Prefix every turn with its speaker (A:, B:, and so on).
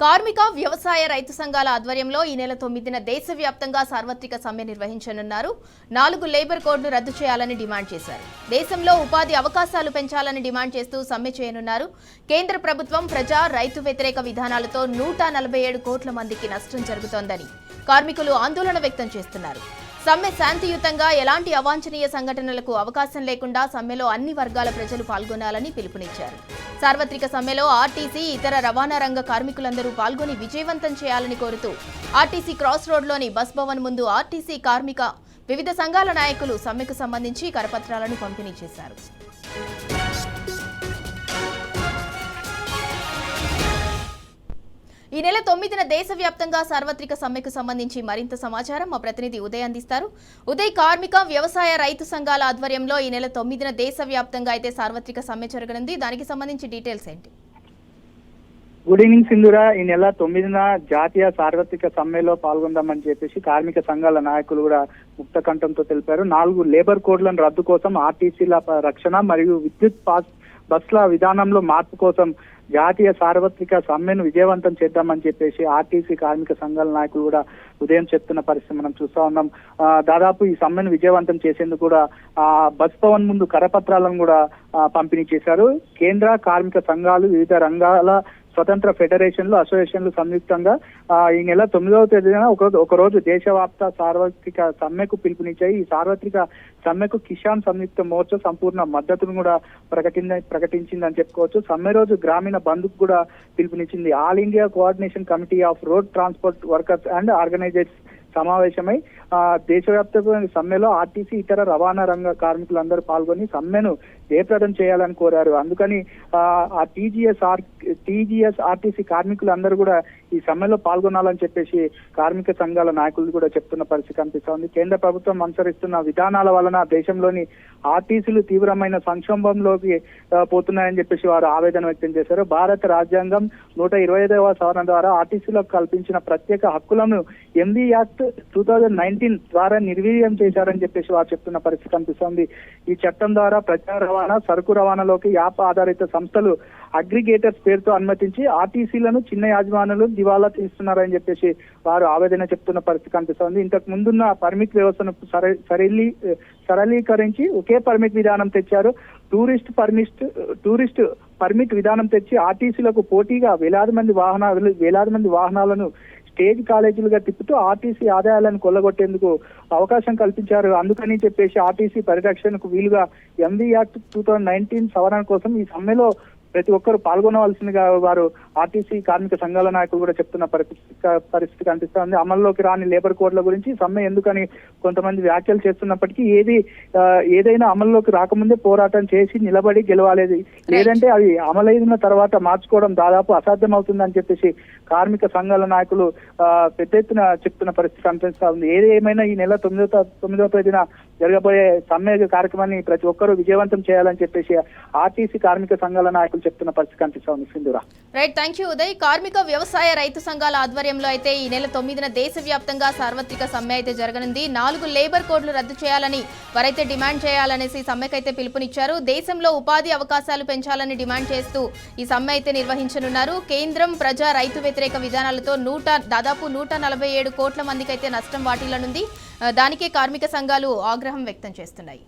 A: కార్మిక వ్యవసాయ రైతు సంఘాల ఆధ్వర్యంలో ఈ నెల 9న దేశవ్యాప్తంగా సార్వత్రిక సమ్మె నిర్వహించనున్నారు. 4 లేబర్ కోడ్ను రద్దు చేయాలని డిమాండ్ చేశారు. దేశంలో ఉపాధి అవకాశాలు పెంచాలని డిమాండ్ చేస్తూ సమ్మె చేయనున్నారు. కేంద్ర ప్రభుత్వం ప్రజా రైతు వ్యతిరేక విధానాలతో 147 కోట్ల మందికి నష్టం జరుగుతోందని కార్మికులు ఆందోళన వ్యక్తం చేస్తున్నారు. సమ్మె శాంతియుతంగా ఎలాంటి అవాంఛనీయ సంఘటనలకు అవకాశం లేకుండా సమ్మెలో అన్ని వర్గాల ప్రజలు పాల్గొనాలని పిలుపునిచ్చారు. సార్వత్రిక సమ్మెలో ఆర్టీసీ, ఇతర రవాణా రంగ కార్మికులందరూ పాల్గొని విజయవంతం చేయాలని కోరుతూ ఆర్టీసీ క్రాస్ రోడ్లోని బస్ భవన్ ముందు ఆర్టీసీ కార్మిక వివిధ సంఘాల నాయకులు సమ్మెకు సంబంధించి కరపత్రాలను పంపిణీ చేశారు. ఈ నెల 9న దేశవ్యాప్తంగా సార్వత్రిక సమ్మెకు సంబంధించి మరింత సమాచారం మా ప్రతినిధి ఉదయ్ అందిస్తారు. ఉదయ్, కార్మిక వ్యవసాయ రైతు సంఘాల ఆధ్వర్యంలో ఈ నెల 9న దేశవ్యాప్తంగా అయితే సార్వత్రిక సమ్మె జరగనుంది. దానికి సంబంధించి డీటెయిల్స్ ఏంటి?
B: Good evening Sindhura. ఈ నెల 9న జాతీయ సార్వత్రిక సమ్మెలో పాల్గొందామని చెప్పేసి కార్మిక సంఘాల నాయకులు కూడా ముక్త కంఠంతో తెలిపారు. 4 లేబర్ కోడ్లను రద్దు కోసం, ఆర్టీసీల రక్షణ మరియు విద్యుత్ పాస్ బస్ల విధానంలో మార్పు కోసం జాతీయ సార్వత్రిక సమ్మెను విజయవంతం చేద్దామని చెప్పేసి ఆర్టీసీ కార్మిక సంఘాల నాయకులు కూడా ఉదయం చెప్తున్న పరిస్థితి మనం చూస్తా ఉన్నాం. దాదాపు ఈ సమ్మెను విజయవంతం చేసేందుకు కూడా బస్ భవన్ ముందు కరపత్రాలను కూడా పంపిణీ చేశారు. కేంద్ర కార్మిక సంఘాలు, వివిధ రంగాల స్వతంత్ర ఫెడరేషన్లు, అసోసియేషన్లు సంయుక్తంగా ఈ నెల 9వ తేదీన ఒకరోజు దేశవ్యాప్త సార్వత్రిక సమ్మెకు పిలుపునిచ్చాయి. ఈ సార్వత్రిక సమ్మెకు కిసాన్ సంయుక్త మోర్చా సంపూర్ణ మద్దతును కూడా ప్రకటించిందని చెప్పుకోవచ్చు. సమ్మె రోజు గ్రామీణ బంద్కు కూడా పిలుపునిచ్చింది. All India coordination committee of road transport workers and organisers సమావేశమై దేశవ్యాప్తంగా సమ్మెలో ఆర్టీసీ, ఇతర రవాణా రంగ కార్మికులందరూ పాల్గొని సమ్మెను జయప్రదం చేయాలని కోరారు. అందుకని ఆ టీజీఎస్ ఆర్టీసీ కార్మికులందరూ కూడా ఈ సమ్మెలో పాల్గొనాలని చెప్పేసి కార్మిక సంఘాల నాయకులు కూడా చెప్తున్న పరిస్థితి కనిపిస్తా ఉంది. కేంద్ర ప్రభుత్వం అనుసరిస్తున్న విధానాల వలన దేశంలోని ఆర్టీసీలు తీవ్రమైన సంక్షోభంలోకి పోతున్నాయని చెప్పేసి వారు ఆవేదన వ్యక్తం చేశారు. భారత రాజ్యాంగం 125వ సవరణ ద్వారా ఆర్టీసీలకు కల్పించిన ప్రత్యేక హక్కులను ఎంబీ యాక్ట్ 2019 ద్వారా నిర్వీర్యం చేశారని చెప్పేసి వారు చెప్తున్న పరిస్థితి కనిపిస్తోంది. ఈ చట్టం ద్వారా ప్రజా రవాణా, సరుకు రవాణాలోకి యాప్ ఆధారిత సంస్థలు అగ్రిగేటర్స్ పేరుతో అనుమతించి ఆర్టీసీలను చిన్న యాజమానులు దివాలా తీస్తున్నారని చెప్పేసి వారు ఆవేదన చెప్తున్న పరిస్థితి కనిపిస్తోంది. ఇంతకు ముందున్న పర్మిట్ వ్యవస్థను సరళీకరించి ఒకే పర్మిట్ విధానం తెచ్చారు. టూరిస్ట్ పర్మిట్ విధానం తెచ్చి ఆర్టీసీలకు పోటీగా వేలాది మంది వాహనాలను స్టేజ్ కాలేజీలుగా తిప్పుతూ ఆర్టీసీ ఆదాయాలను కొల్లగొట్టేందుకు అవకాశం కల్పించారు. అందుకని చెప్పేసి ఆర్టీసీ పరిరక్షణకు వీలుగా ఎంబీ యాక్ట్ 2019 సవరణ కోసం ఈ సమ్మెలో ప్రతి ఒక్కరు పాల్గొనవలసిందిగా వారు ఆర్టీసీ కార్మిక సంఘాల నాయకులు కూడా చెప్తున్న పరిస్థితి కనిపిస్తోంది. అమల్లోకి రాని లేబర్ కోడ్ల గురించి సమ్మె ఎందుకని కొంతమంది వ్యాఖ్యలు చేస్తున్నప్పటికీ ఏదైనా అమల్లోకి రాకముందే పోరాటం చేసి నిలబడి గెలవాలేదు. లేదంటే అవి అమలైన తర్వాత మార్చుకోవడం దాదాపు అసాధ్యం అవుతుందని చెప్పేసి కార్మిక సంఘాల నాయకులు పెద్ద ఎత్తున చెప్తున్న పరిస్థితి కనిపిస్తా ఉంది. ఏదేమైనా ఈ నెల 9వ తేదీన జరగబోయే సమ్మె కార్యక్రమాన్ని ప్రతి ఒక్కరూ విజయవంతం చేయాలని చెప్పేసి ఆర్టీసీ కార్మిక సంఘాల నాయకులు చెప్తున్న పరిస్థితి కనిపిస్తా ఉంది. Sindhura.
A: Right, thank you Uday. కార్మిక వ్యవసాయ రైతు సంఘాల ఆధ్వర్యంలో అయితే ఈ నెల 9న దేశవ్యాప్తంగా సార్వత్రిక సమ్మె అయితే జరగనుంది. 4 లేబర్ కోడ్లు రద్దు చేయాలని వారైతే డిమాండ్ చేయాలనేసి సమ్మెకైతే పిలుపునిచ్చారు. దేశంలో ఉపాధి అవకాశాలు పెంచాలని డిమాండ్ చేస్తూ ఈ సమ్మె అయితే నిర్వహించనున్నారు. కేంద్రం ప్రజా రైతు వ్యతిరేక విధానాలతో దాదాపు 147 కోట్ల మందికి అయితే నష్టం వాటిల్లనుంది. దానికే కార్మిక సంఘాలు ఆగ్రహం వ్యక్తం చేస్తున్నాయి.